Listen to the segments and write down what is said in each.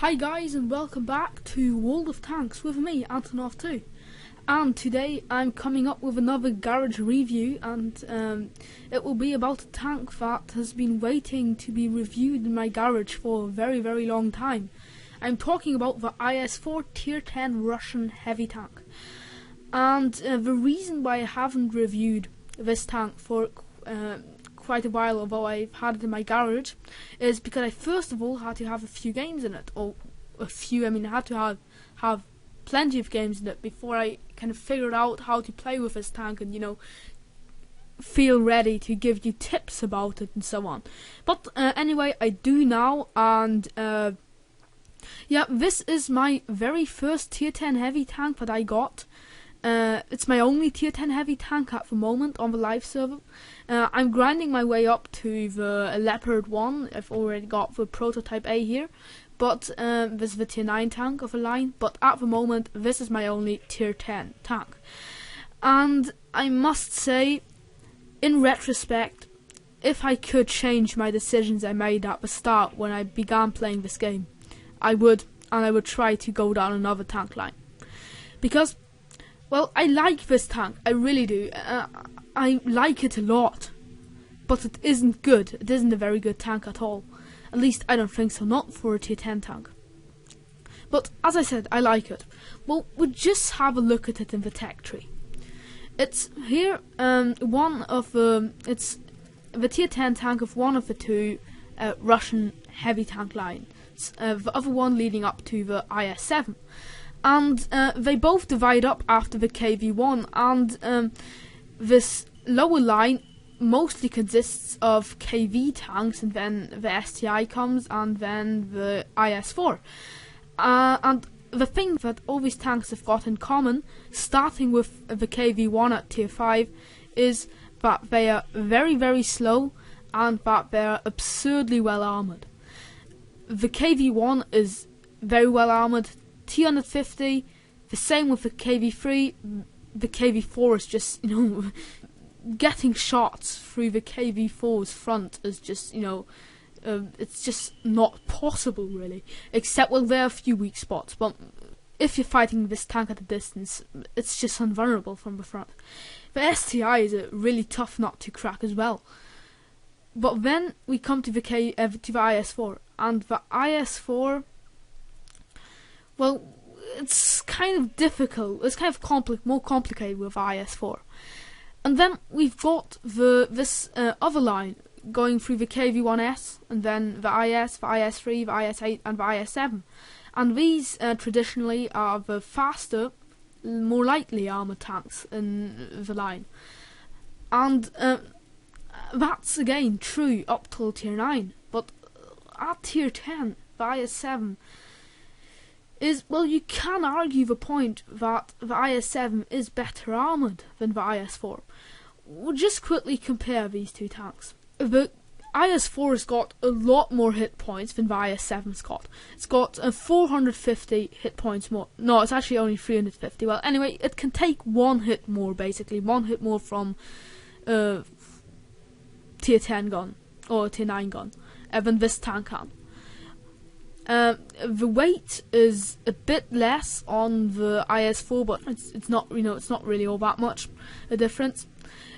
Hi guys, and welcome back to World of Tanks with me, Antonow too. And today I'm coming up with another garage review, and it will be about a tank that has been waiting to be reviewed in my garage for a very long time. I'm talking about the IS-4 Tier 10 Russian heavy tank. And the reason why I haven't reviewed this tank for quite a while, although I've had it in my garage, is because I first of all had to have a few games in it, or I had to have plenty of games in it before I kind of figured out how to play with this tank and feel ready to give you tips about it and so on. But anyway, I do now, and yeah, this is my very first Tier 10 heavy tank that I got. It's my only Tier 10 heavy tank at the moment on the live server. I'm grinding my way up to the Leopard 1. I've already got the Prototype A here, but this is the Tier 9 tank of the line. But at the moment, this is my only Tier 10 tank. And I must say, in retrospect, if I could change my decisions I made at the start when I began playing this game, I would, and I would try to go down another tank line. Because, well, I like this tank, I really do. I like it a lot, but it isn't good. It isn't a very good tank at all. At least I don't think so, not for a Tier 10 tank. But as I said, I like it. Well, we'll just have a look at it in the tech tree. It's here, it's the Tier 10 tank of one of the two Russian heavy tank lines. The other one leading up to the IS-7. And they both divide up after the KV-1, and this lower line mostly consists of KV tanks, and then the STI comes, and then the IS-4. And the thing that all these tanks have got in common, starting with the KV-1 at Tier 5, is that they are very slow, and that they are absurdly well armoured. The KV-1 is very well armoured, T150, the same with the KV-3. The KV-4 is just, getting shots through the KV-4's front is just, it's just not possible really. Except, well, there are a few weak spots, but if you're fighting this tank at a distance, it's just invulnerable from the front. The STI is a really tough nut to crack as well. But then we come to the IS-4, and the IS-4, well, it's kind of difficult. It's kind of more complicated with IS-4. And then we've got this other line going through the KV-1S, and then the IS, the IS-3, the IS-8, and the IS-7. And these traditionally are the faster, more lightly armoured tanks in the line. And that's again true up till Tier 9. But at Tier 10, the IS-7 is, well, you can argue the point that the IS-7 is better armoured than the IS-4. We'll just quickly compare these two tanks. The IS-4 has got a lot more hit points than the IS-7's got. It's got 450 hit points more. No, it's actually only 350. Well, anyway, it can take one hit more, basically. One hit more from Tier 10 gun, or Tier 9 gun, than this tank can. The weight is a bit less on the IS-4, but it's not really all that much a difference.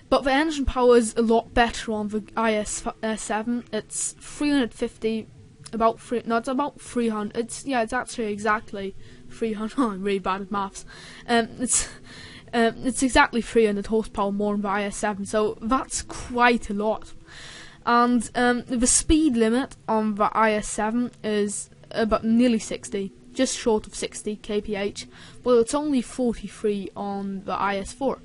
But the engine power is a lot better on the IS-7. It's 350, it's about 300. It's actually exactly 300. Oh, I'm really bad at maths. It's exactly 300 horsepower more on the IS-7, so that's quite a lot. And the speed limit on the IS-7 is about nearly 60, just short of 60 kph. Well, it's only 43 on the IS-4.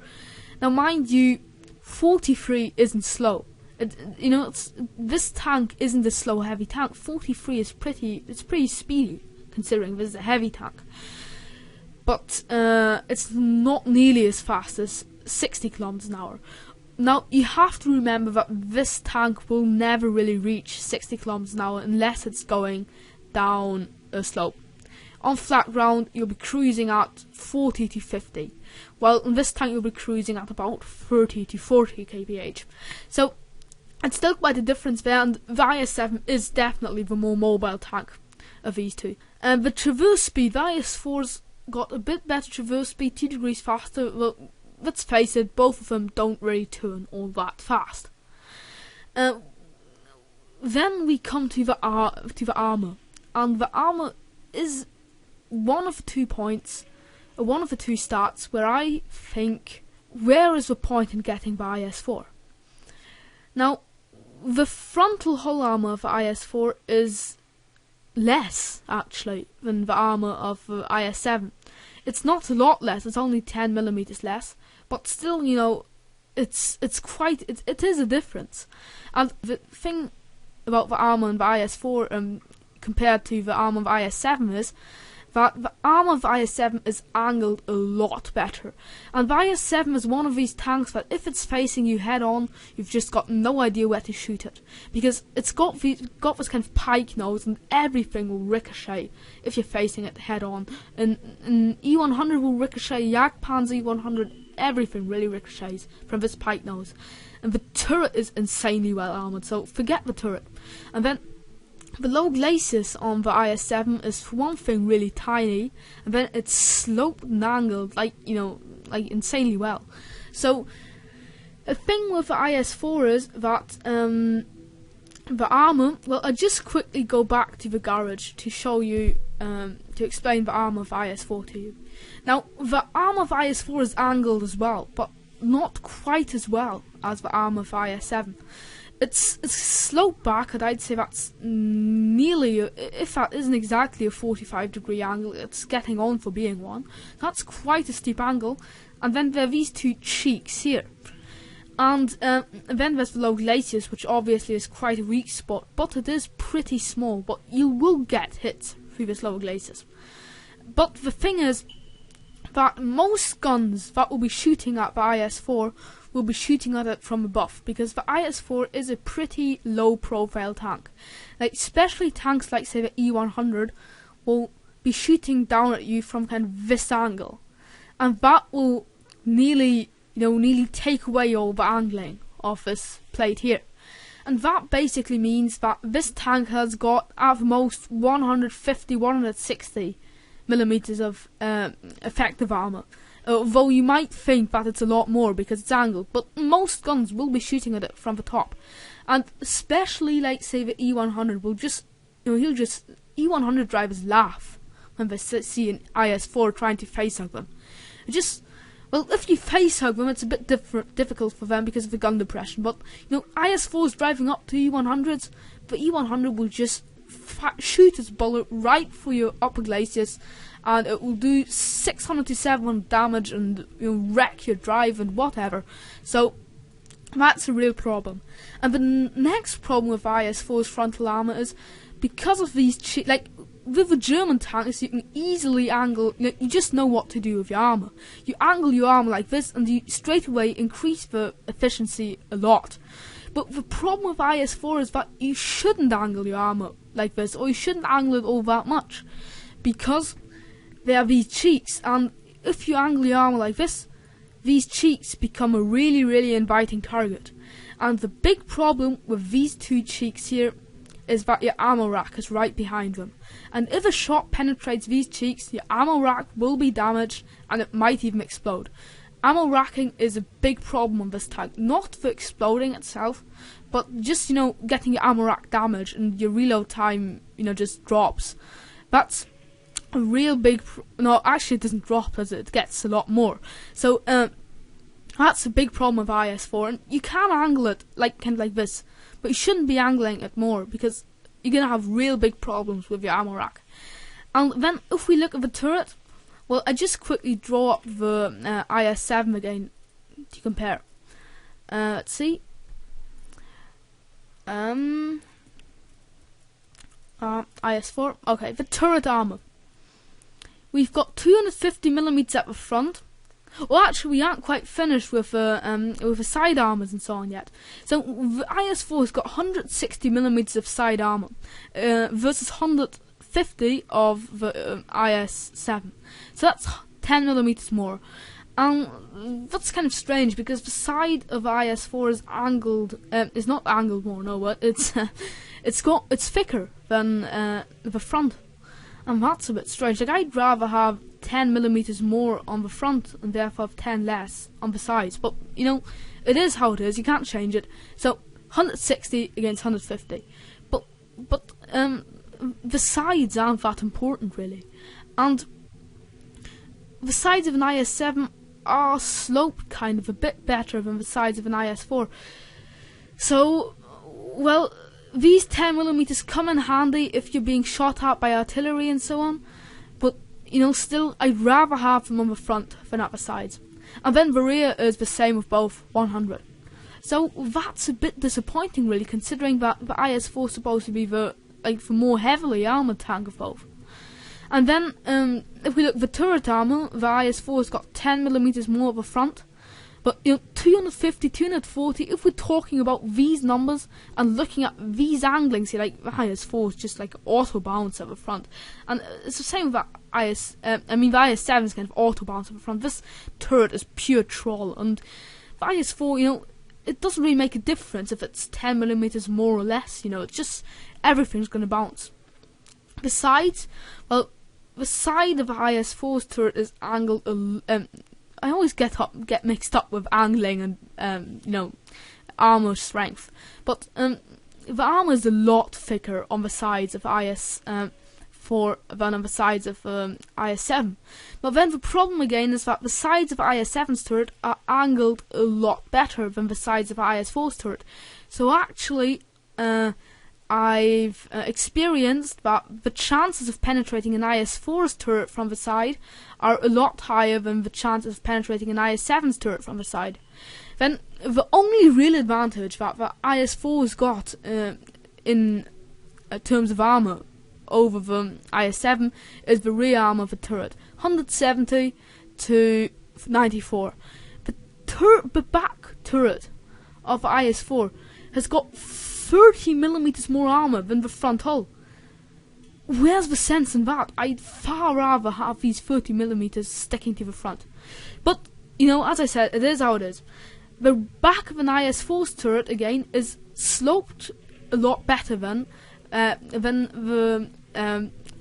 Now, mind you, 43 isn't slow. This tank isn't a slow heavy tank. 43 is pretty speedy, considering this is a heavy tank. But it's not nearly as fast as 60 kilometers an hour. Now, you have to remember that this tank will never really reach 60 kilometers an hour unless it's going down a slope. On flat ground, you'll be cruising at 40 to 50. While in this tank, you'll be cruising at about 30 to 40 kph. So, it's still quite a difference there, and the IS-7 is definitely the more mobile tank of these two. The traverse speed, the IS-4's got a bit better traverse speed, 2 degrees faster. Well, let's face it, both of them don't really turn all that fast. Then we come to the armor, and the armor is one of the 2 points, one of the 2 stats where I think, where is the point in getting the IS-4? Now, the frontal hull armor of the IS-4 is less, actually, than the armor of the IS-7. It's not a lot less, it's only 10mm less, but still, you know, it is a difference. And the thing about the armor in the IS-4 compared to the armor of the IS-7 is that the armor of the IS-7 is angled a lot better. And the IS-7 is one of these tanks that if it's facing you head on, you've just got no idea where to shoot it. Because it's got this kind of pike nose and everything will ricochet if you're facing it head on. And E-100 will ricochet, Jagdpanzer E-100, everything really ricochets from this pike nose. And the turret is insanely well armoured, so forget the turret. And then the low glacis on the IS-7 is, for one thing, really tiny, and then it's sloped and angled, like insanely well. So, the thing with the IS-4 is that the armour, well, I'll just quickly go back to the garage to show you, to explain the armour of the IS-4 to you. Now, the armour of the IS-4 is angled as well, but not quite as well as the armour of the IS-7. It's sloped back, and I'd say that's nearly, if that isn't exactly a 45-degree angle, it's getting on for being one. That's quite a steep angle. And then there are these 2 cheeks here. And then there's the low glacis, which obviously is quite a weak spot, but it is pretty small, but you will get hits through this low glacis. But the thing is that most guns that will be shooting at the IS-4 will be shooting at it from above, because the IS-4 is a pretty low profile tank. Like, especially tanks like, say, the E-100 will be shooting down at you from kind of this angle, and that will nearly take away all the angling of this plate here. And that basically means that this tank has got at the most 150, 160mm of effective armour. Although you might think that it's a lot more because it's angled, but most guns will be shooting at it from the top. And especially, like, say, the E-100 will just, E-100 drivers laugh when they see an IS-4 trying to facehug them. Well, if you facehug them, it's a bit difficult for them because of the gun depression, but, IS-4s driving up to E-100s, the E-100 will just shoot its bullet right for your upper glacis, and it will do 600 to 700 damage and wreck your drive and whatever. So that's a real problem. And the next problem with IS-4's frontal armor is because of these with the German tanks, you can easily angle. You just know what to do with your armor. You angle your armor like this, and you straight away increase the efficiency a lot. But the problem with IS-4 is that you shouldn't angle your armor like this, or you shouldn't angle it all that much, because there are these cheeks, and if you angle your armor like this, these cheeks become a really, really inviting target. And the big problem with these 2 cheeks here is that your ammo rack is right behind them. And if a shot penetrates these cheeks, your ammo rack will be damaged, and it might even explode. Ammo racking is a big problem on this tank, not for exploding itself, but just, getting your ammo rack damaged and your reload time, just drops. That's a real big, no, actually it doesn't drop, as it gets a lot more. So, that's a big problem with IS-4, and you can angle it, kind of like this, but you shouldn't be angling it more, because you're going to have real big problems with your ammo rack. And then, if we look at the turret, well, I just quickly draw up the IS-7 again to compare. Let's see. IS-4. Okay, the turret armor. We've got 250mm at the front. Well, actually, we aren't quite finished with the side armors and so on yet. So the IS-4 has got 160mm of side armor versus 150 of the IS-7. So that's 10mm more. That's kind of strange because the side of IS-4 is angled. It's not angled more, no, but it's thicker than the front. And that's a bit strange. Like, I'd rather have 10mm more on the front and therefore have 10 less on the sides. But, you know, it is how it is. You can't change it. So, 160 against 150. But the sides aren't that important, really. And the sides of an IS-7 are sloped kind of a bit better than the sides of an IS-4. So, well, these 10mm come in handy if you're being shot at by artillery and so on, but, you know, still, I'd rather have them on the front than at the sides. And then the rear is the same with both, 100. So that's a bit disappointing, really, considering that the IS-4 is supposed to be the more heavily armoured tank of both. And then, if we look at the turret armour, the IS-4 has got 10mm more at the front. But, you know, 250, 240, if we're talking about these numbers and looking at these anglings here, like the IS-4 is just like auto bounce at the front. And it's the same with the the IS-7 is kind of auto bounce at the front. This turret is pure troll. And the IS-4, you know, it doesn't really make a difference if it's 10mm more or less, you know, it's just everything's going to bounce. Besides, well, the side of the IS-4's turret is angled I always get mixed up with angling and you know, armor strength. But the armor is a lot thicker on the sides of IS-4 than on the sides of IS-7. But then the problem again is that the sides of IS-7's turret are angled a lot better than the sides of IS-4's turret. So actually, I've experienced that the chances of penetrating an IS-4's turret from the side are a lot higher than the chances of penetrating an IS-7's turret from the side. Then the only real advantage that the IS-4's got in terms of armour over the IS-7 is the rear armour of the turret, 170 to 94. The back turret of the IS-4 has got 30mm more armour than the front hull. Where's the sense in that? I'd far rather have these 30mm sticking to the front. But, you know, as I said, it is how it is. The back of an IS-4's turret, again, is sloped a lot better than the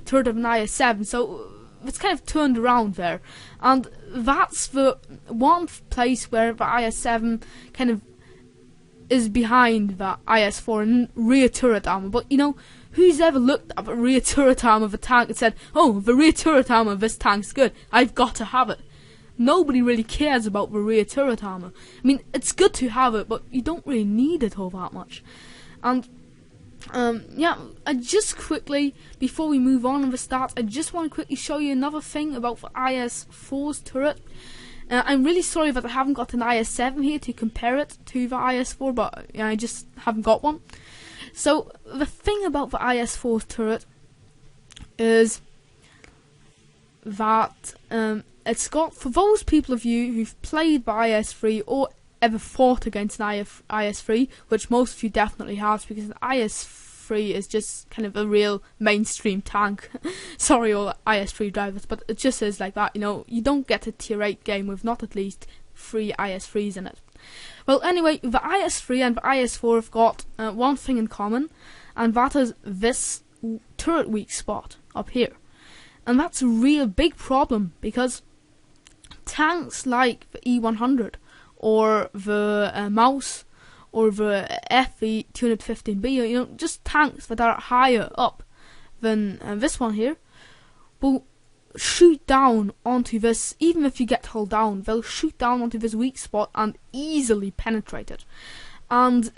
turret of an IS-7, so it's kind of turned around there. And that's the one place where the IS-7 kind of is behind the IS-4 in rear turret armour. But, you know, who's ever looked at the rear turret armour of a tank and said, oh, the rear turret armour of this tank's good, I've got to have it? Nobody really cares about the rear turret armour. I mean, it's good to have it, but you don't really need it all that much. And, yeah, I just quickly, before we move on in the stats, I just want to quickly show you another thing about the IS-4's turret. I'm really sorry that I haven't got an IS-7 here to compare it to the IS-4, but I just haven't got one. So, the thing about the IS-4's turret is that it's got, for those people of you who've played the IS-3 or ever fought against an IS-3, which most of you definitely have, because the IS-3 is just kind of a real mainstream tank. Sorry all IS-3 drivers, but it just is like that, you know, you don't get a tier 8 game with not at least 3 IS-3s in it. Well, anyway, the IS-3 and the IS-4 have got one thing in common, and that is this turret weak spot up here. And that's a real big problem, because tanks like the E100 or the Mouse or the FV215B, you know, just tanks that are higher up than this one here, will shoot down onto this. Even if you get hull down, they'll shoot down onto this weak spot and easily penetrate it. And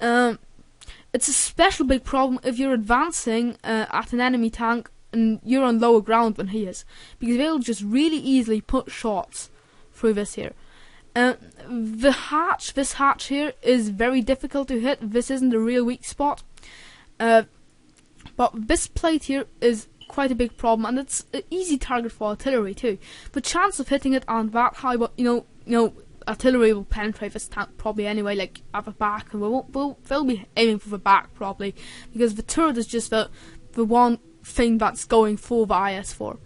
it's a special big problem if you're advancing at an enemy tank and you're on lower ground than he is, because they'll just really easily put shots through this here. This hatch here is very difficult to hit. This isn't a real weak spot, but this plate here is quite a big problem, and it's an easy target for artillery too. The chance of hitting it aren't that high, but you know, artillery will penetrate this tank probably anyway, like at the back, and they'll be aiming for the back probably, because the turret is just the one thing that's going for the IS-4.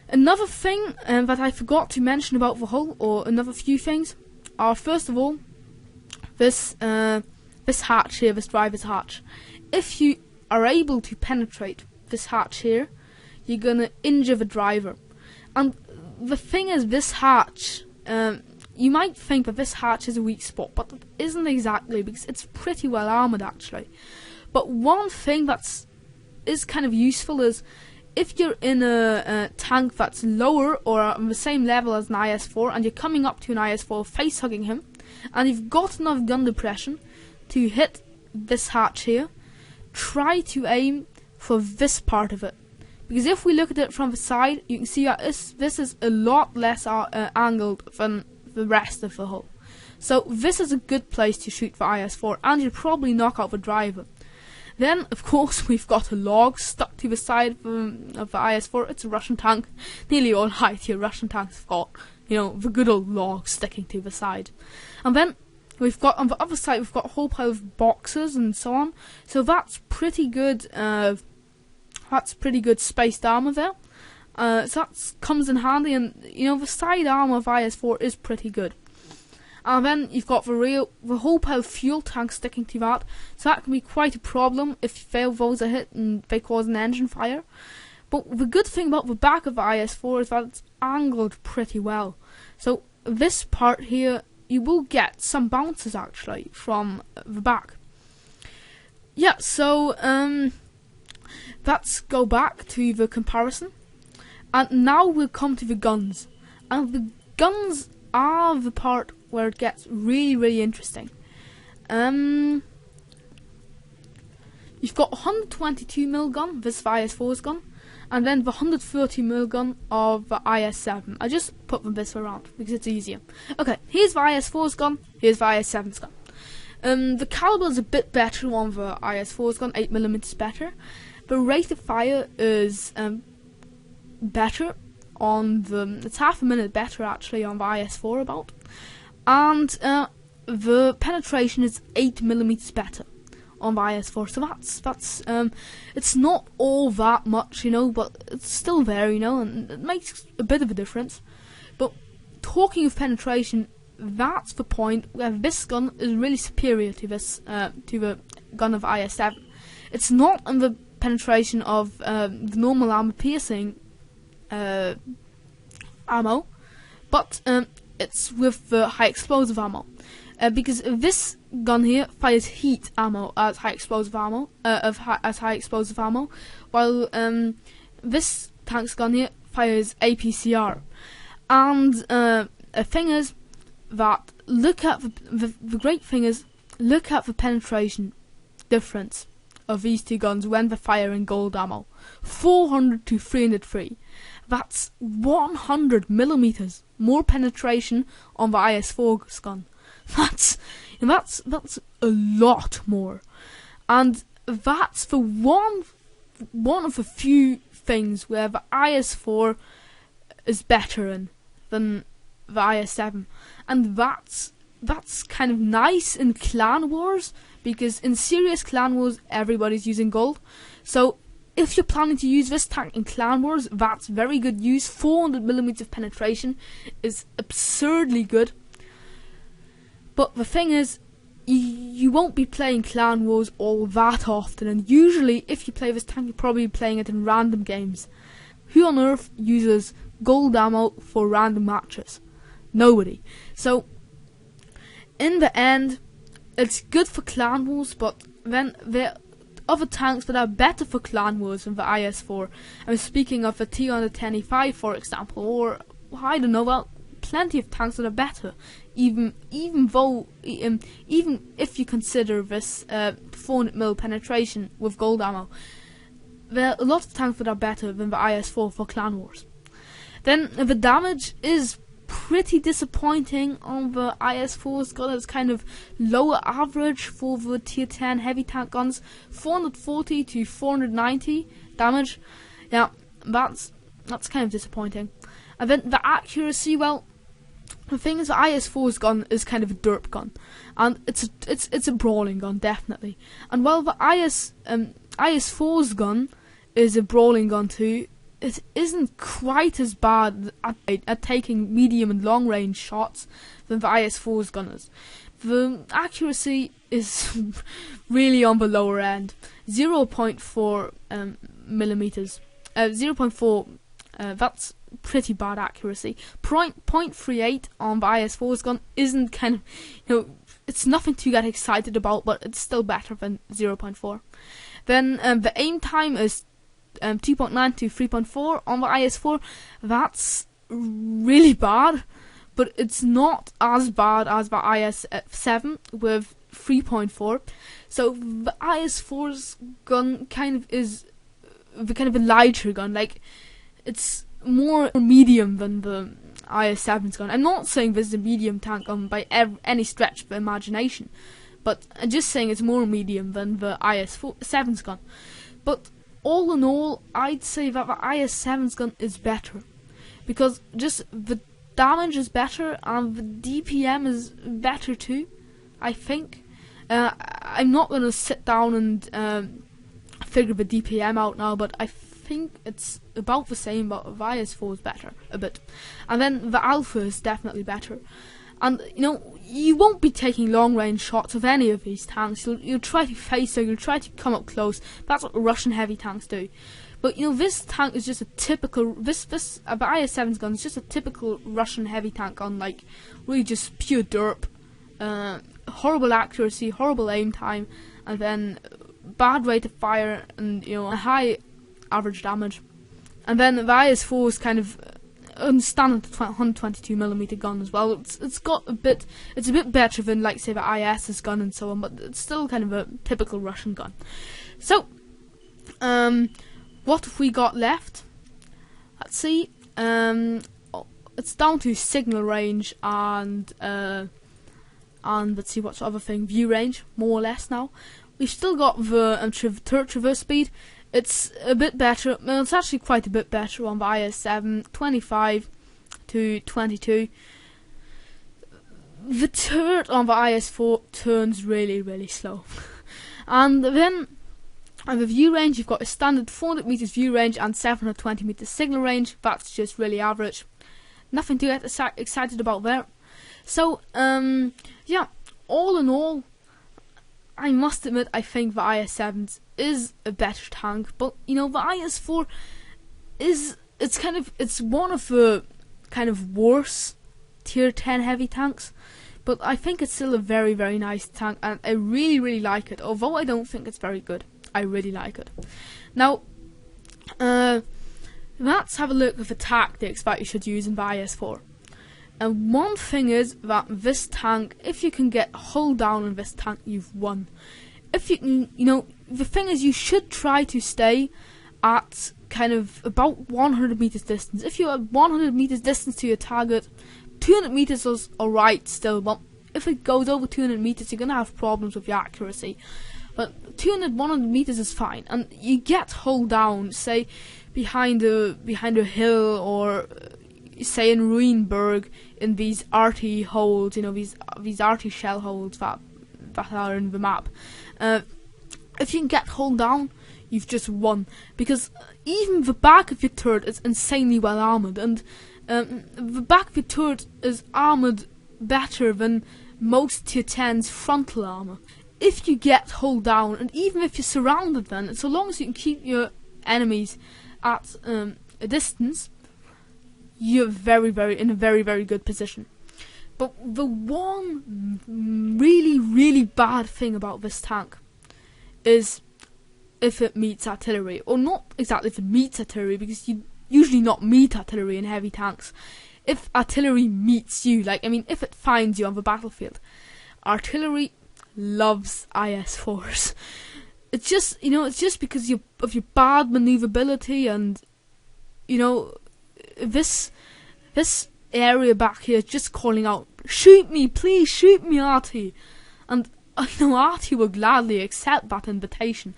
Another thing that I forgot to mention about the hull, or another few things, are first of all this hatch here, this driver's hatch. If you are able to penetrate this hatch here, you're gonna injure the driver. And the thing is, this hatch, you might think that this hatch is a weak spot, but it isn't exactly, because it's pretty well armoured actually. But one thing is kind of useful is, if you're in a tank that's lower or on the same level as an IS-4, and you're coming up to an IS-4 face-hugging him, and you've got enough gun depression to hit this hatch here, try to aim for this part of it. Because if we look at it from the side, you can see that this is a lot less angled than the rest of the hull. So this is a good place to shoot for IS-4, and you'll probably knock out the driver. Then, of course, we've got a log stuck to the side of the IS-4. It's a Russian tank. Nearly all high-tier Russian tanks have got, the good old log sticking to the side. And then we've got, on the other side, we've got a whole pile of boxes and so on. So that's pretty good. That's pretty good spaced armor there. So that comes in handy, and the side armor of IS-4 is pretty good. And then you've got the whole pile of fuel tanks sticking to that, so that can be quite a problem if those are hit and they cause an engine fire. But the good thing about the back of the IS-4 is that it's angled pretty well. So this part here, you will get some bounces actually from the back. Yeah, so let's go back to the comparison. And now we'll come to the guns. And the guns are the part where it gets really, really interesting. You've got a 122mm gun, this IS-4's gun, and then the 130mm gun of the IS-7. I just put them this way around because it's easier. Okay, here's the IS-4's gun, here's the IS-7's gun. The caliber is a bit better on the IS-4's gun, 8mm better. The rate of fire is better on it's half a minute better actually on the IS-4 about. And the penetration is 8mm better on the IS-4, so that's it's not all that much, but it's still there, and it makes a bit of a difference. But talking of penetration, that's the point where this gun is really superior to the gun of IS-7. It's not in the penetration of the normal armor piercing ammo, but it's with the high explosive ammo, because this gun here fires heat ammo as high explosive ammo, while this tank's gun here fires APCR. And the thing is that the great thing is, look at the penetration difference of these two guns when they're firing gold ammo. 400 to 303. That's 100mm more penetration on the IS-4's gun. That's a lot more, and that's the one of the few things where the IS-4 is better in than the IS-7, and that's kind of nice in clan wars, because in serious clan wars everybody's using gold. So if you're planning to use this tank in clan wars, that's very good use. 400mm of penetration is absurdly good. But the thing is, you won't be playing clan wars all that often, and usually if you play this tank, you're probably playing it in random games. Who on earth uses gold ammo for random matches? Nobody. So in the end, it's good for clan wars, but then there are other tanks that are better for clan wars than the IS-4. I'm speaking of the T-10E5, for example, or I don't know, well, plenty of tanks that are better, even if you consider this 400mm penetration with gold ammo. There are a lot of tanks that are better than the IS-4 for clan wars. Then the damage is pretty disappointing on the IS-4's gun. It's kind of lower average for the tier 10 heavy tank guns, 440 to 490 damage. Yeah, that's kind of disappointing. And then the accuracy, well, the thing is, the IS-4's gun is kind of a derp gun, and it's a brawling gun, definitely. And while the IS-4's gun is a brawling gun too, it isn't quite as bad at taking medium and long range shots than the IS-4's gun is. The accuracy is really on the lower end, 0.4 millimeters. 0.4. That's pretty bad accuracy. 0.38 on the IS-4's gun isn't kind of, it's nothing to get excited about, but it's still better than 0.4. Then the aim time is 2.9 to 3.4 on the IS-4. That's really bad, but it's not as bad as the IS-7 with 3.4. So the IS-4's gun kind of is the kind of a lighter gun. Like, it's more medium than the IS-7's gun. I'm not saying this is a medium tank gun by any stretch of the imagination, but I'm just saying it's more medium than the IS-7's gun. But all in all, I'd say that the IS-7's gun is better, because just the damage is better and the DPM is better too, I think. I'm not going to sit down and figure the DPM out now, but I think it's about the same, but the IS-4 is better a bit. And then the Alpha is definitely better. And you won't be taking long range shots of any of these tanks. You'll try to face her, you'll try to come up close. That's what Russian heavy tanks do. But this tank is just a typical the IS-7's gun is just a typical Russian heavy tank gun, like really just pure derp. Horrible accuracy, horrible aim time, and then bad rate of fire, and a high average damage. And then the IS-4 is kind of a standard 122mm gun as well. It's a bit better than, like, say, the IS's gun and so on, but it's still kind of a typical Russian gun. So, what have we got left? Let's see. It's down to signal range and let's see what's the other thing. View range, more or less now. We've still got the turret traverse speed. It's a bit better. Well, it's actually quite a bit better on the IS-7, 25 to 22. The turret on the IS-4 turns really, really slow. And then on the view range, you've got a standard 400 meters view range and 720 meters signal range. That's just really average. Nothing to get excited about there. So, yeah, all in all, I must admit, I think the IS-7 is a better tank, but the IS-4 it's one of the kind of worse tier 10 heavy tanks, but I think it's still a very, very nice tank, and I really, really like it. Although I don't think it's very good, I really like it. Now, let's have a look at the tactics that you should use in the IS-4. And one thing is that this tank, if you can get hull down on this tank, you've won. If you can, the thing is, you should try to stay at kind of about 100 meters distance. If you're at 100 meters distance to your target, 200 meters is alright still, but if it goes over 200 meters, you're going to have problems with your accuracy. But 100 meters is fine, and you get hull down, say, behind a hill, or say in Ruinberg, in these arty holes, these arty shell holes that are in the map. If you can get hull down, you've just won, because even the back of your turret is insanely well armoured, and the back of your turret is armoured better than most tier 10's frontal armour. If you get hull down, and even if you're surrounded, then so long as you can keep your enemies at a distance, you're in a very, very good position. But the one really, really bad thing about this tank is if it meets artillery. Or not exactly if it meets artillery, because you usually not meet artillery in heavy tanks. If artillery meets you, if it finds you on the battlefield, artillery loves IS-4s. It's just, it's just because of your bad maneuverability, and this area back here is just calling out, "Shoot me, please, shoot me, Artie." And Artie will gladly accept that invitation.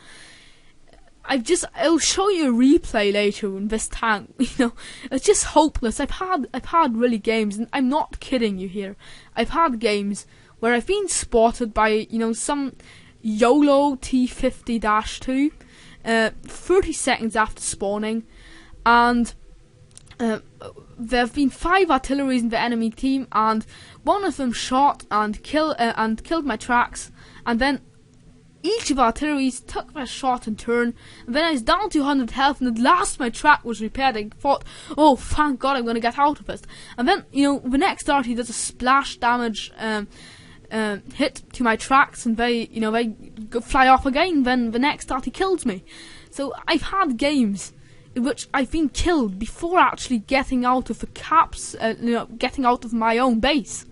I'll show you a replay later in this tank. It's just hopeless. I've had really games, and I'm not kidding you here. I've had games where I've been spotted by some YOLO T50-2, 30 seconds after spawning, and there have been 5 artilleries in the enemy team, and one of them shot and killed my tracks, and then each of our artilleries took their shot in turn, and then I was down to 100 health, and at last my track was repaired. I thought, oh, thank God, I'm going to get out of it. And then, the next artillery does a splash damage hit to my tracks, and they fly off again. Then the next artillery kills me. So I've had games in which I've been killed before actually getting out of the caps, getting out of my own base.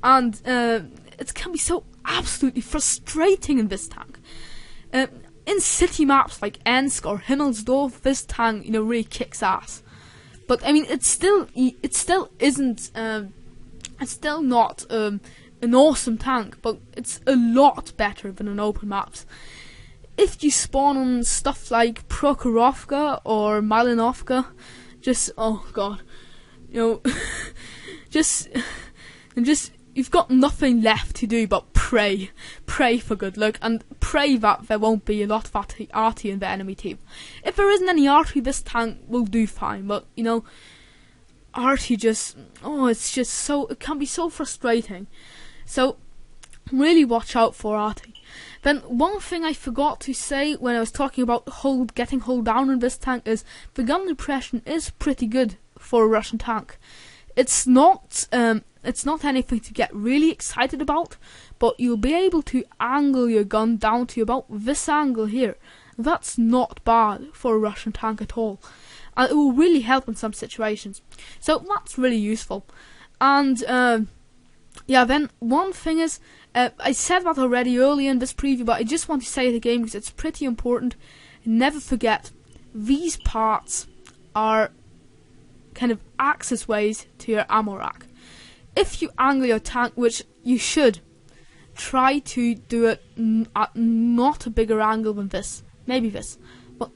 And it can be so absolutely frustrating in this tank. In city maps like Ensk or Himmelsdorf, this tank, really kicks ass. But I mean, it still isn't. It's still not an awesome tank, but it's a lot better than in open maps. If you spawn on stuff like Prokhorovka or Malinovka, just, oh god, just you've got nothing left to do but pray for good luck, and pray that there won't be a lot of arty in the enemy team. If there isn't any arty, this tank will do fine, but arty just, it can be so frustrating. So really watch out for arty. Then one thing I forgot to say when I was talking about getting hull down in this tank is the gun depression is pretty good for a Russian tank. It's not anything to get really excited about, but you'll be able to angle your gun down to about this angle here. That's not bad for a Russian tank at all, and it will really help in some situations. So that's really useful. And then one thing is, I said that already earlier in this preview, but I just want to say it again because it's pretty important. Never forget, these parts are kind of access ways to your ammo rack. If you angle your tank, which you should, try to do it at not a bigger angle than this. Maybe this, but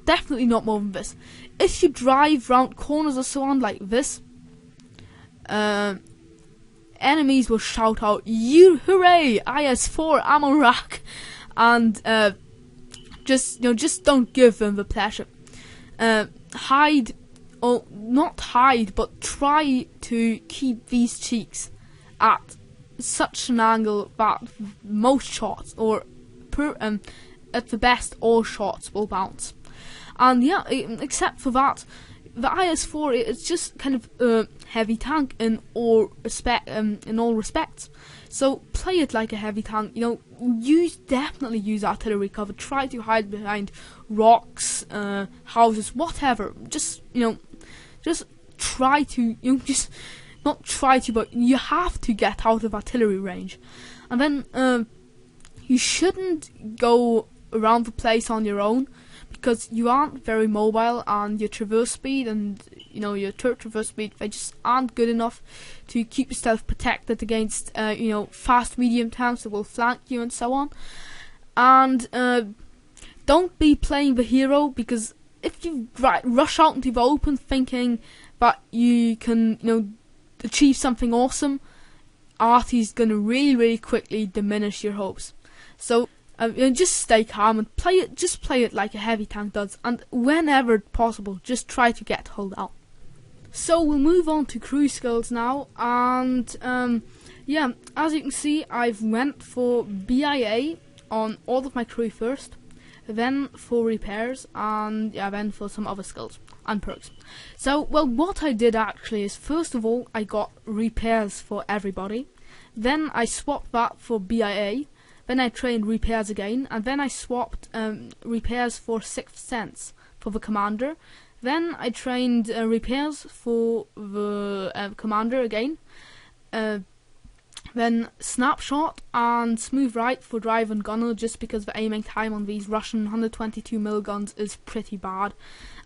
definitely not more than this. If you drive round corners or so on like this, enemies will shout out, "You hooray! IS-4 ammo rack!" And just don't give them the pleasure. Hide, or not hide, but try to keep these cheeks at such an angle that most shots, or at the best, all shots will bounce. And yeah, except for that, the IS-4 it's just kind of a heavy tank in all respects. So play it like a heavy tank. Definitely use artillery cover. Try to hide behind rocks, houses, whatever. Just try to not try to, but you have to get out of artillery range. And then you shouldn't go around the place on your own, because you aren't very mobile, and your traverse speed and your turret traverse speed, they just aren't good enough to keep yourself protected against fast medium tanks that will flank you and so on. And don't be playing the hero, because if you rush out into the open thinking that you can achieve something awesome, arty's gonna really quickly diminish your hopes. So just stay calm and play it like a heavy tank does, and whenever possible, just try to get hull down. So we'll move on to crew skills now, and as you can see, I've went for BIA on all of my crew first, then for repairs, and then for some other skills and perks. So, well, what I did actually is, first of all, I got repairs for everybody, then I swapped that for BIA, then I trained repairs again, and then I swapped repairs for Sixth Sense for the commander. Then I trained repairs for the commander again. Then Snapshot and Smooth Right for drive and gunner, just because the aiming time on these Russian 122mm guns is pretty bad.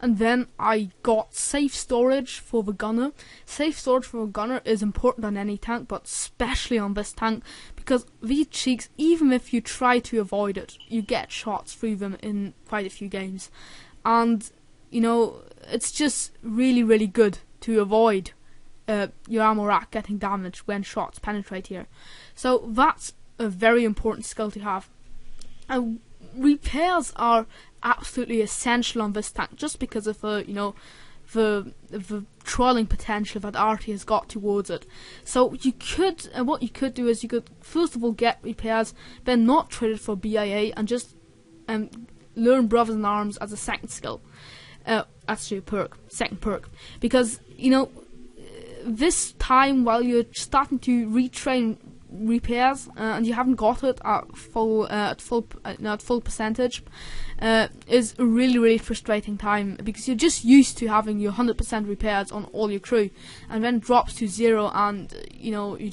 And then I got Safe Storage for the gunner. Safe Storage for a gunner is important on any tank, but especially on this tank, because these cheeks, even if you try to avoid it, you get shots through them in quite a few games. And it's just really good to avoid your ammo rack getting damaged when shots penetrate here. So that's a very important skill to have. Repairs are absolutely essential on this tank, just because of the the trolling potential that RT has got towards it. So you could, what you could do is you could first of all get repairs, then not trade it for BIA, and just learn Brothers in Arms as a second skill. Actually, a perk, second perk, because you know this time while you're starting to retrain repairs and you haven't got it at full percentage, is a really frustrating time, because you're just used to having your 100% repairs on all your crew, and then it drops to 0, and you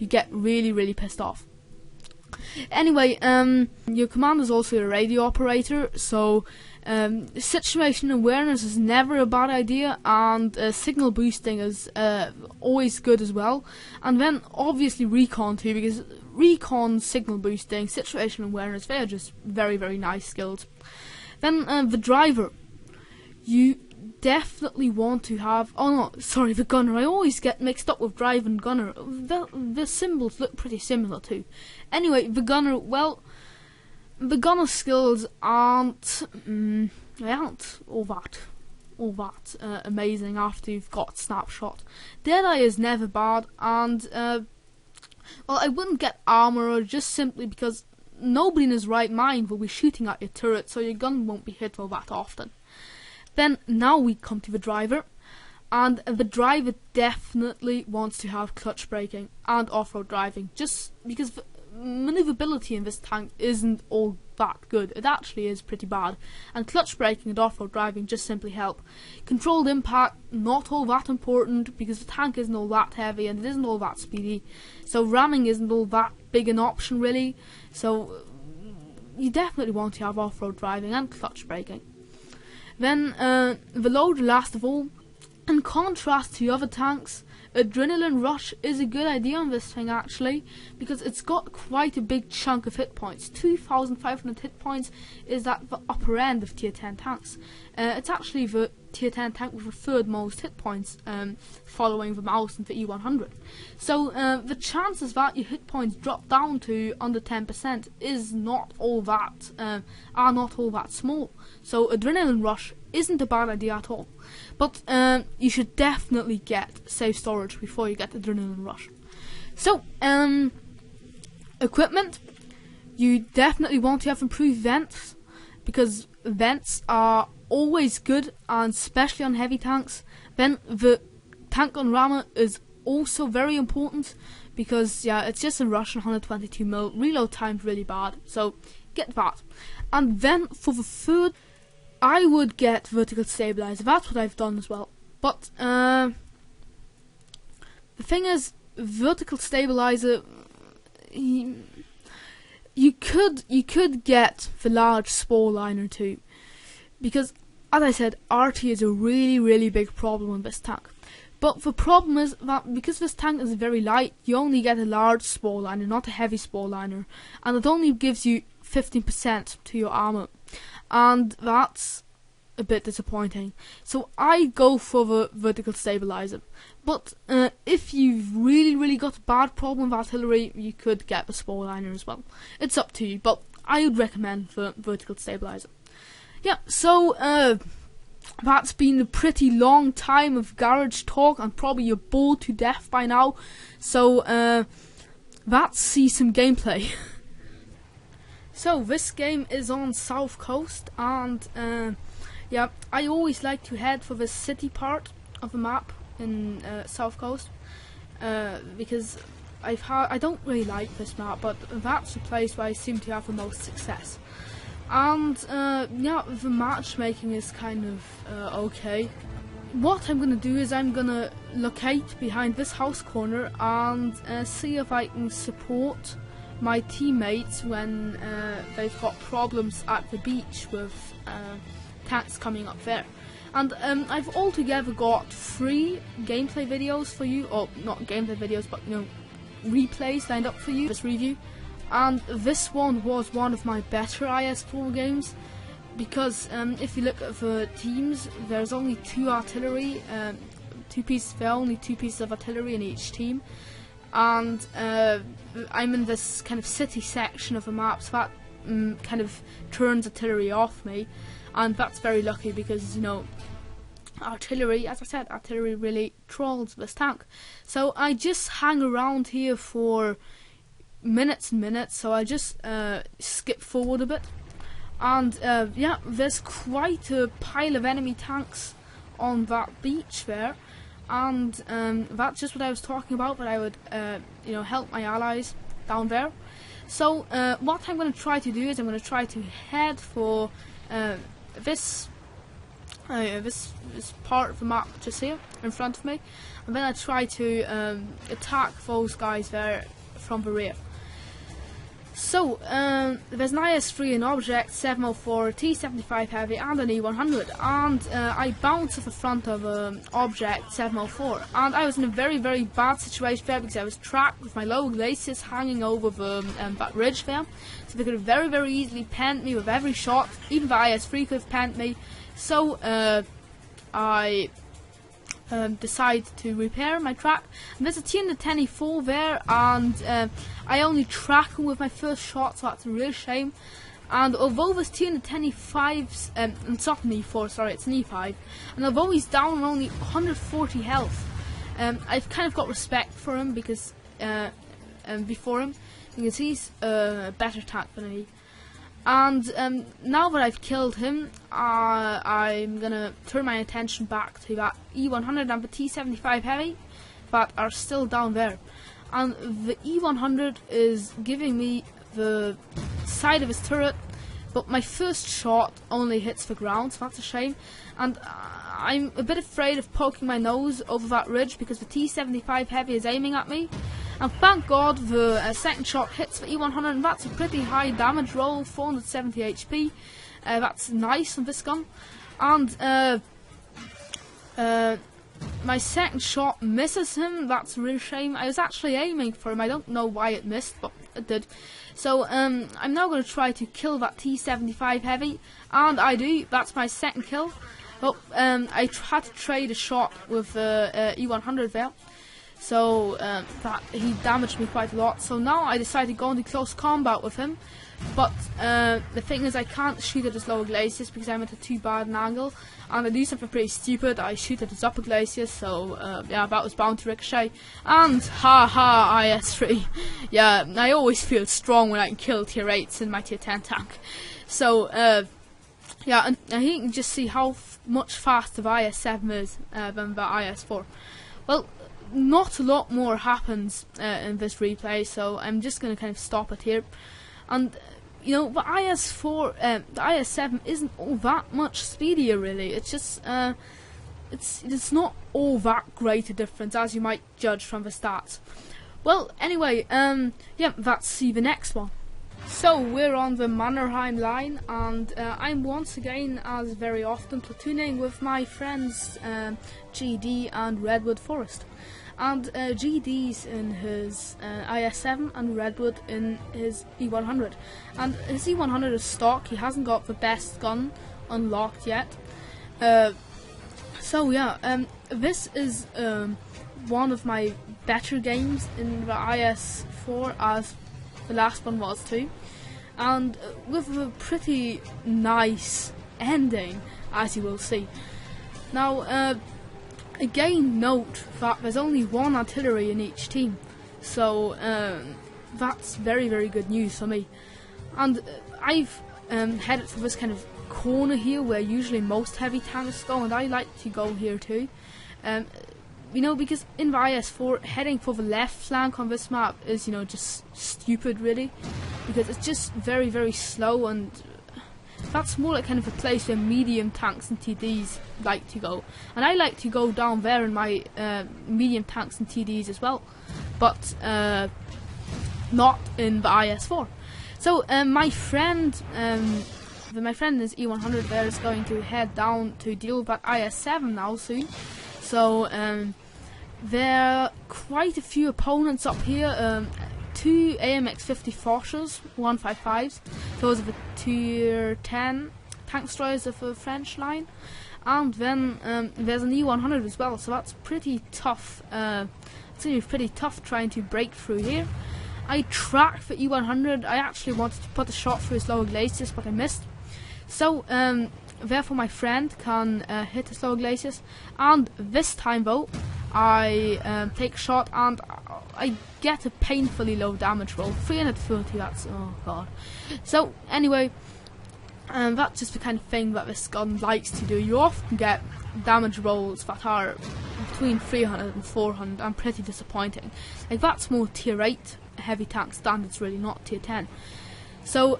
get really pissed off. Anyway, your commander is also a radio operator, so situation awareness is never a bad idea, and signal boosting is always good as well. And then obviously recon too, because recon, signal boosting, situation awareness, they are just very nice skills. Then the driver, you definitely want to have, the gunner. I always get mixed up with driver and gunner. The symbols look pretty similar too. Anyway, the gunner, well, the gunner skills aren't all that amazing after you've got snapshot. Deadeye is never bad, and well, I wouldn't get armor just simply because nobody in his right mind will be shooting at your turret, so your gun won't be hit all that often. Then now we come to the driver, and the driver definitely wants to have clutch braking and off-road driving, just because the maneuverability in this tank isn't all that good. It actually is pretty bad, and clutch braking and off-road driving just simply help. Controlled impact, not all that important, because the tank isn't all that heavy and it isn't all that speedy, so ramming isn't all that big an option really, so you definitely want to have off-road driving and clutch braking. Then the loader, last of all. In contrast to other tanks, Adrenaline Rush is a good idea on this thing actually, because it's got quite a big chunk of hit points. 2,500 hit points is at the upper end of tier 10 tanks. It's actually the tier 10 tank with the third most hit points, following the Mouse and the E100. So the chances that your hit points drop down to under 10% is not all that are not all that small. So Adrenaline Rush isn't a bad idea at all, but you should definitely get safe storage before you get Adrenaline Rush. So equipment, you definitely want to have improved vents, because vents are always good, and especially on heavy tanks. Then the tank gun rammer is also very important, because yeah, it's just a Russian 122mm, reload time's really bad, so get that. And then for the third, I would get vertical stabilizer. That's what I've done as well. But the thing is, vertical stabilizer, you could get the large spore liner too, because as I said, RT is a really big problem in this tank. But the problem is that because this tank is very light, you only get a large spore liner, not a heavy spore liner, and it only gives you 15% to your armor, and that's a bit disappointing. So I go for the vertical stabilizer. But if you've really got a bad problem with artillery, you could get the spore liner as well. It's up to you, but I would recommend the vertical stabilizer. Yeah, so that's been a pretty long time of garage talk, and probably you're bored to death by now. So let's see some gameplay. So this game is on South Coast, and yeah, I always like to head for the city part of the map in South Coast, because I don't really like this map, but that's the place where I seem to have the most success. And yeah, the matchmaking is kind of okay. What I'm gonna do is I'm gonna locate behind this house corner and see if I can support my teammates when they've got problems at the beach with tanks coming up there. And I've altogether got 3 gameplay videos for you, or not gameplay videos, but you know, replays lined up for you, this review. And this one was one of my better IS-4 games, because if you look at the teams, there's only 2 artillery, there are only 2 pieces of artillery in each team, and I'm in this kind of city section of the map, so that kind of turns artillery off me, and that's very lucky because, you know, artillery, as I said, artillery really trolls this tank. So I just hang around here for minutes and minutes, so I just skip forward a bit. And yeah, there's quite a pile of enemy tanks on that beach there. And that's just what I was talking about, that I would help my allies down there. So what I'm going to try to do is I'm going to try to head for this part of the map just here in front of me, and then I try to attack those guys there from the rear. So there's an IS-3, an Object 704, T-75 Heavy and an E-100, and I bounce off the front of an Object 704, and I was in a very, very bad situation there because I was trapped with my lower glaciers hanging over the that ridge there, so they could have very, very easily penned me with every shot. Even the IS-3 could have penned me. So I decide to repair my track. And there's a T-10E4 there, and I only track him with my first shot, so that's a real shame. And although this T-10E5's it's not an E4, sorry, it's an E5, and although he's down on only 140 health, I've kind of got respect for him because before him, because he's a better tank than me. And now that I've killed him, I'm gonna turn my attention back to that E-100 and the T-75 Heavy that are still down there. And the E-100 is giving me the side of his turret, but my first shot only hits the ground, so that's a shame. And I'm a bit afraid of poking my nose over that ridge because the T-75 Heavy is aiming at me. And thank God the second shot hits the E-100, and that's a pretty high damage roll, 470 HP. That's nice on this gun. And my second shot misses him. That's a real shame. I was actually aiming for him. I don't know why it missed, but it did. So I'm now going to try to kill that T-75 Heavy, and I do. That's my second kill. But I had to trade a shot with the E-100 there. So that he damaged me quite a lot. So now I decided to go into close combat with him. But the thing is, I can't shoot at his lower glaciers because I'm at a too bad an angle. And I do something pretty stupid. I shoot at his upper glaciers. So yeah, that was bound to ricochet. And haha, IS-3. Yeah, I always feel strong when I can kill tier 8s in my tier 10 tank. So yeah, and you can just see how much faster the IS-7 is than the IS-4. Well, not a lot more happens in this replay, so I'm just going to kind of stop it here. And you know, the IS-4, the IS-7 isn't all that much speedier really. It's just it's not all that great a difference as you might judge from the stats. Well, anyway, yeah, that's the next one. So we're on the Mannerheim line, and I'm once again, as very often, platooning with my friends GD and Redwood Forest. And GD's in his IS-7 and Redwood in his E-100. And his E-100 is stock. He hasn't got the best gun unlocked yet. So yeah, this is one of my better games in the IS-4, as the last one was too, and with a pretty nice ending, as you will see. Now, again, note that there's only one artillery in each team, so that's very, very good news for me. And I've headed for this kind of corner here where usually most heavy tanks go, and I like to go here too. You know, because in the IS-4, heading for the left flank on this map is, you know, just stupid really, because it's just very, very slow, and that's more like kind of a place where medium tanks and TDs like to go. And I like to go down there in my medium tanks and TDs as well, but not in the IS-4. So my friend in his E-100 there is going to head down to deal with that IS-7 now soon. So there are quite a few opponents up here. 2 AMX-50 Fochers, 155s. Those are the tier 10 tank destroyers of the French line. And then there's an E-100 as well, so that's pretty tough. It's going to be pretty tough trying to break through here. I tracked the E-100. I actually wanted to put a shot through his lower glaciers, but I missed. So therefore my friend can hit the slow glaciers, and this time though I take a shot and I get a painfully low damage roll, 330. That's, oh god. So anyway, that's just the kind of thing that this gun likes to do. You often get damage rolls that are between 300 and 400 and pretty disappointing. Like, that's more tier 8 heavy tank standards, really, not tier 10. So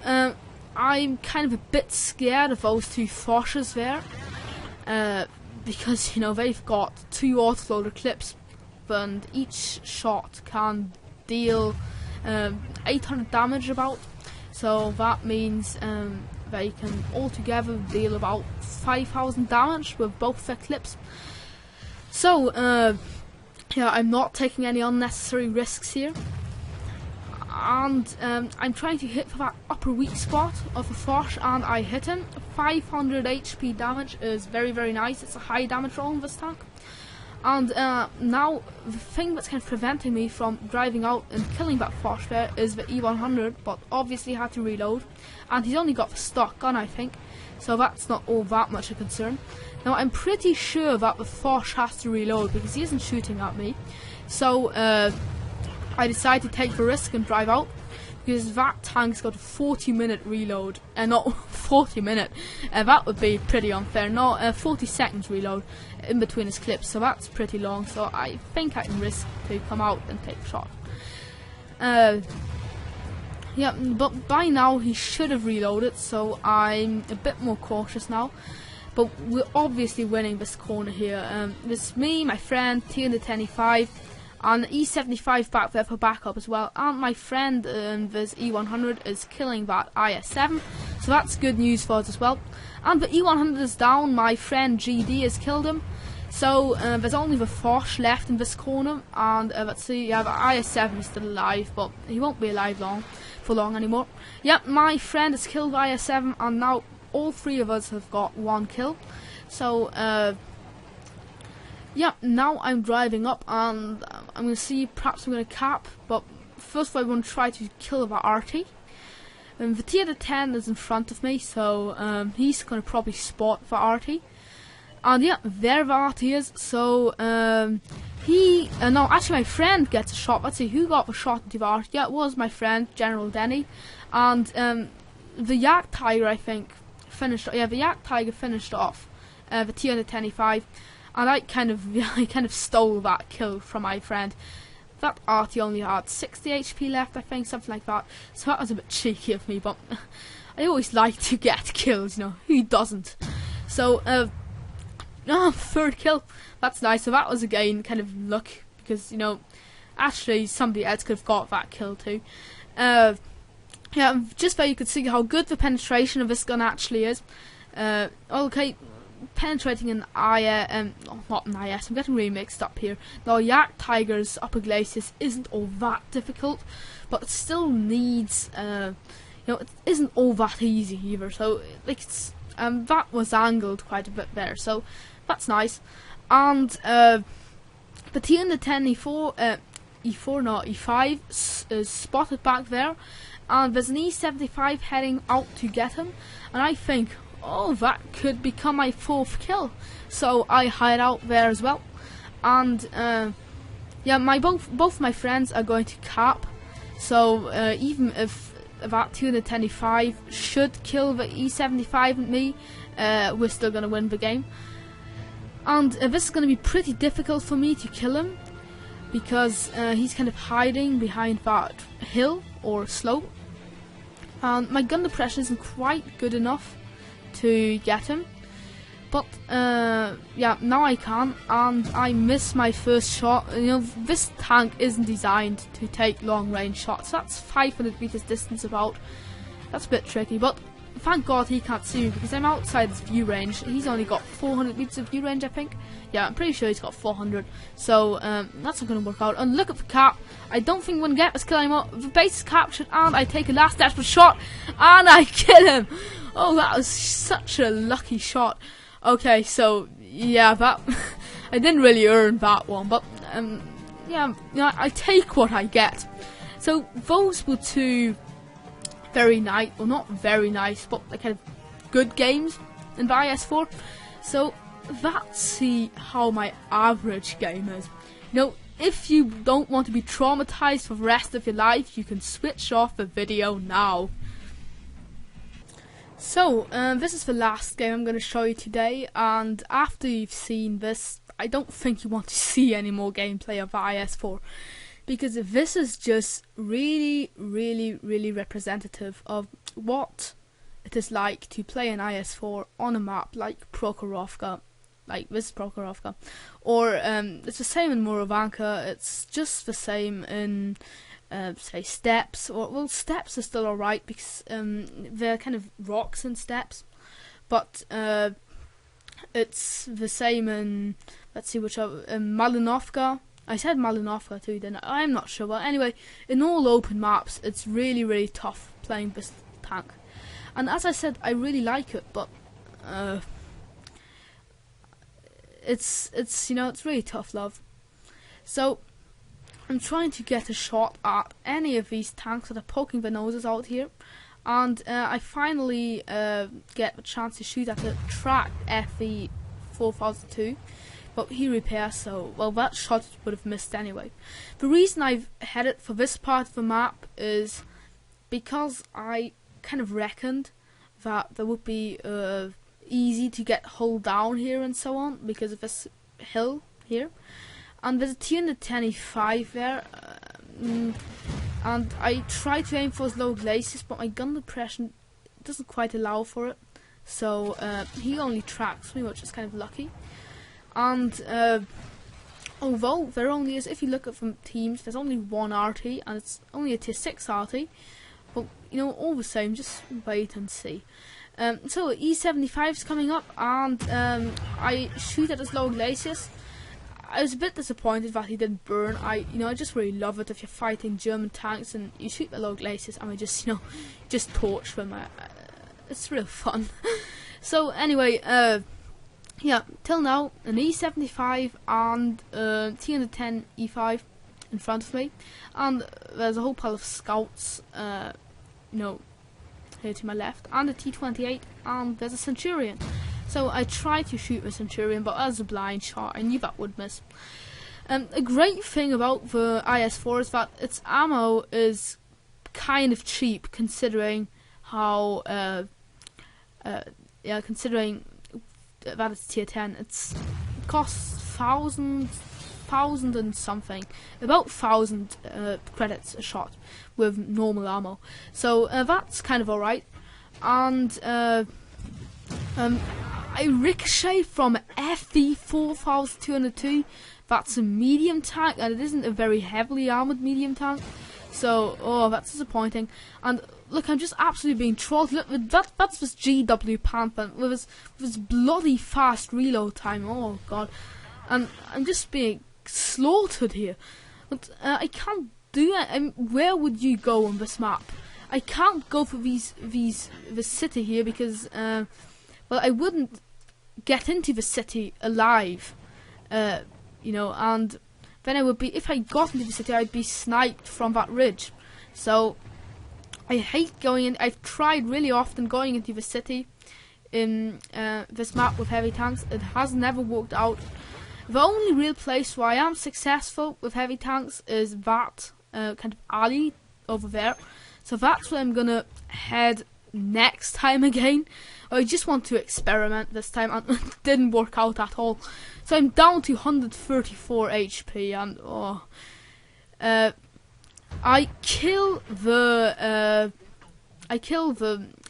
I'm kind of a bit scared of those two Foshes there, because, you know, they've got 2 autoloader clips and each shot can deal 800 damage about. So that means they can altogether deal about 5,000 damage with both their clips. So yeah, I'm not taking any unnecessary risks here, and I'm trying to hit for that upper weak spot of the Foch, and I hit him. 500 HP damage is very, very nice. It's a high damage roll in this tank. And now the thing that's kind of preventing me from driving out and killing that Foch there is the E100, but obviously had to reload, and he's only got the stock gun, I think, so that's not all that much a concern. Now I'm pretty sure that the Foch has to reload because he isn't shooting at me, so I decided to take the risk and drive out, because that tank's got a 40-minute reload, not 40-minute, that would be pretty unfair. No, 40 seconds reload in between his clips, so that's pretty long, so I think I can risk to come out and take a shot. Yeah, but by now he should have reloaded, so I'm a bit more cautious now. But we're obviously winning this corner here. It's me, my friend, T-10E5, and E75 back there for backup as well, and my friend this E100 is killing that IS-7, so that's good news for us as well. And the E100 is down, my friend GD has killed him, so there's only the Foch left in this corner, and let's see, yeah, the IS-7 is still alive, but he won't be alive for long anymore. Yep, my friend has killed the IS-7, and now all 3 of us have got 1 kill, so yeah, now I'm driving up, and I'm going to see, perhaps I'm going to cap, but first of all I want to try to kill the RT. The T-10 is in front of me, so he's going to probably spot the RT. And yeah, there the RT is, so no, actually my friend gets a shot. Let's see, who got the shot into the RT? Yeah, it was my friend, General Denny. And the Yak Tiger, I think, finished, yeah, the Yak Tiger finished off the T-10E5. And I kind of stole that kill from my friend. That RT only had 60 HP left, I think, something like that. So that was a bit cheeky of me, but I always like to get kills, you know, who doesn't? So, third kill, that's nice. So that was again kind of luck, because, you know, actually somebody else could have got that kill too. Yeah, just there you could see how good the penetration of this gun actually is. Okay. Penetrating an not an IS, I'm getting really mixed up here. Now, Yak Tiger's upper glaciers isn't all that difficult, but it still needs, you know, it isn't all that easy either. So, like, it's, that was angled quite a bit there, so that's nice. And the T-10E4, E5 is spotted back there, and there's an E75 heading out to get him, and I think, oh, that could become my 4th kill. So I hide out there as well. And yeah, both my friends are going to cap. So even if that T-10E5 should kill the E75 and me, we're still going to win the game. And this is going to be pretty difficult for me to kill him, because he's kind of hiding behind that hill or slope. And my gun depression isn't quite good enough to get him, but yeah, now I can, and I miss my first shot. You know, this tank isn't designed to take long range shots. That's 500 meters distance about. That's a bit tricky, but thank God he can't see me, because I'm outside his view range. He's only got 400 meters of view range, I think. Yeah, I'm pretty sure he's got 400, so that's not going to work out. And look at the cap. I don't think we're going to get this kill anymore. The base is captured, and I take a last desperate shot, and I kill him. Oh, that was such a lucky shot. Okay, so yeah, that I didn't really earn that one, but yeah, you know, I take what I get. So those were 2 very nice, well, not very nice, but like kind of good games in the IS-4. So let's see how my average game is. You know, if you don't want to be traumatized for the rest of your life, you can switch off the video now. So, this is the last game I'm going to show you today, and after you've seen this, I don't think you want to see any more gameplay of IS-4, because this is just really representative of what it is like to play an IS-4 on a map like Prokhorovka, like this Prokhorovka, or it's the same in Morovanka. It's just the same in say steppes, or well, steppes are still alright because they're kind of rocks and steppes, but it's the same in, let's see which other, Malinovka. I said Malinovka too, didn't I? I'm not sure, but anyway, in all open maps it's really tough playing this tank, and as I said, I really like it, but it's you know, it's really tough love. So I'm trying to get a shot at any of these tanks that are poking their noses out here, and I finally get a chance to shoot at the track FE 4002, but he repairs, so well, that shot would have missed anyway. The reason I've headed for this part of the map is because I kind of reckoned that there would be easy to get hull down here and so on because of this hill here. And there's a T-110E5 there, and I try to aim for his low glacis, but my gun depression doesn't quite allow for it, so he only tracks me, which is kind of lucky. And although there only is, if you look at from teams, there's only one RT, and it's only a tier 6 RT, but you know, all the same, just wait and see. So E75 is coming up, and I shoot at his low glacis. I was a bit disappointed that he didn't burn. I just really love it if you're fighting German tanks and you shoot the low glacis and we just, just torch them. It's real fun. So anyway, yeah, till now, an E75 and T-110E5 in front of me, and there's a whole pile of scouts, here to my left, and a T-28, and there's a Centurion. So I tried to shoot the Centurion, but as a blind shot, I knew that would miss. A great thing about the IS-4 is that its ammo is kind of cheap, considering how, considering that it's tier 10. It costs thousand and something, about 1,000 credits a shot with normal ammo. So that's kind of alright, and I ricochet from FE 4202. That's a medium tank, and it isn't a very heavily armoured medium tank. So, oh, that's disappointing. And look, I'm just absolutely being trolled. Look, that's this GW Panther with his bloody fast reload time. Oh god, and I'm just being slaughtered here. But I can't do it. Where would you go on this map? I can't go for this city here because well, I wouldn't get into the city alive, and then I would be, if I got into the city, I'd be sniped from that ridge. So I hate going in. I've tried really often going into the city in this map with heavy tanks. It has never worked out. The only real place where I am successful with heavy tanks is that kind of alley over there. So that's where I'm gonna head next time again. I just want to experiment this time, and it didn't work out at all. So I'm down to 134 HP, and I kill the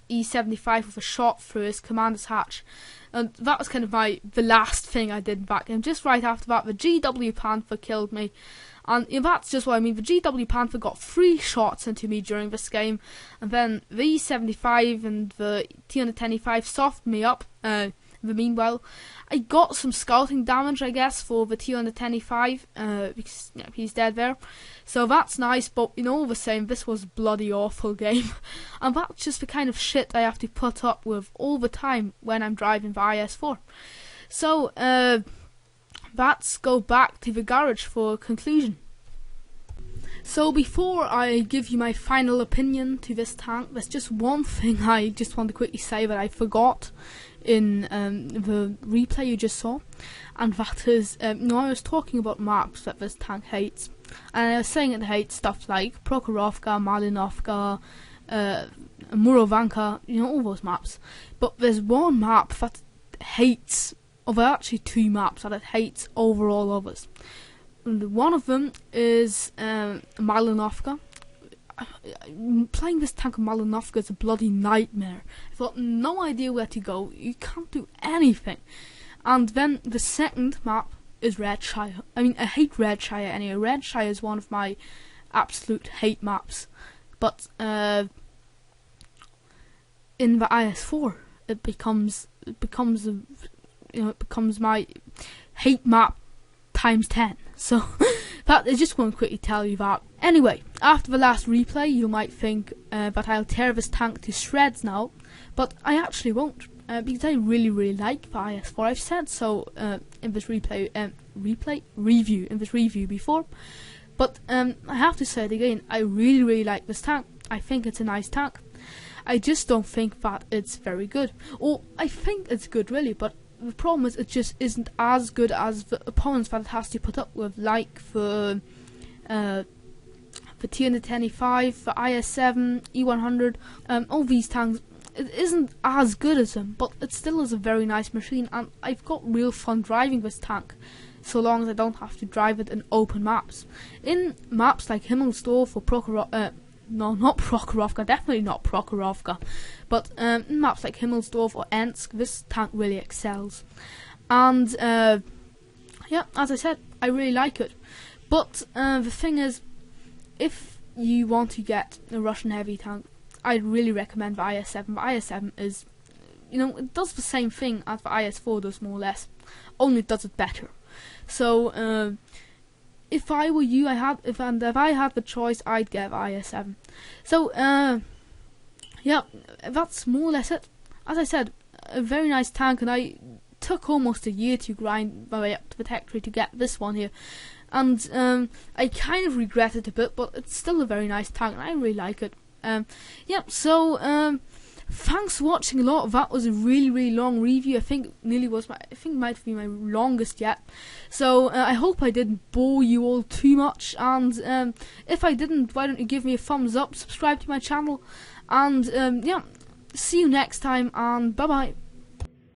E75 with a shot through his commander's hatch, and that was kind of the last thing I did back. And just right after that, the GW Panther killed me. And that's just what I mean. The GW Panther got 3 shots into me during this game, and then the E75 and the T-110E5 softened me up. In the meanwhile, I got some scouting damage, I guess, for the T-110E5 because he's dead there. So that's nice, but all the same, this was a bloody awful game, and that's just the kind of shit I have to put up with all the time when I'm driving the IS-4. So let's go back to the garage for conclusion. So before I give you my final opinion to this tank, there's just one thing I just want to quickly say that I forgot in the replay you just saw, and that is, I was talking about maps that this tank hates, and I was saying it hates stuff like Prokhorovka, Malinovka, Murovanka, all those maps. But there's one map that hates, or there are actually two maps that it hates over all others. And one of them is Malinovka. Playing this tank on Malinovka is a bloody nightmare. I've got no idea where to go. You can't do anything. And then the second map is Redshire. I mean, I hate Redshire anyway. Redshire is one of my absolute hate maps. But in the IS-4, it becomes my hate map times 10. So that I just want to quickly tell you that. Anyway, after the last replay, you might think that I'll tear this tank to shreds now, but I actually won't, because I really like the IS-4. I've said so in this review before, but I have to say it again. I really like this tank. I think it's a nice tank. I just don't think that it's very good. Or I think it's good really, but the problem is it just isn't as good as the opponents that it has to put up with, like the T-125, the IS-7, E-100, all these tanks. It isn't as good as them, but it still is a very nice machine, and I've got real fun driving this tank, so long as I don't have to drive it in open maps. In maps like Himmelsdorf or no, not Prokhorovka, definitely not Prokhorovka, but in maps like Himmelsdorf or Ensk, this tank really excels. And yeah, as I said, I really like it. But the thing is, if you want to get a Russian heavy tank, I'd really recommend the IS-7. The IS-7 is, it does the same thing as the IS-4 does, more or less, only it does it better. So if I were you, if I had the choice, I'd get the IS-7. So yeah, that's more or less it. As I said, a very nice tank, and I took almost a year to grind my way up to the tech tree to get this one here. And I kind of regret it a bit, but it's still a very nice tank, and I really like it. Yeah, so thanks for watching a lot. That was a really long review. I think it might be my longest yet. So I hope I didn't bore you all too much, and if I didn't, why don't you give me a thumbs up, subscribe to my channel, and yeah, see you next time, and bye bye.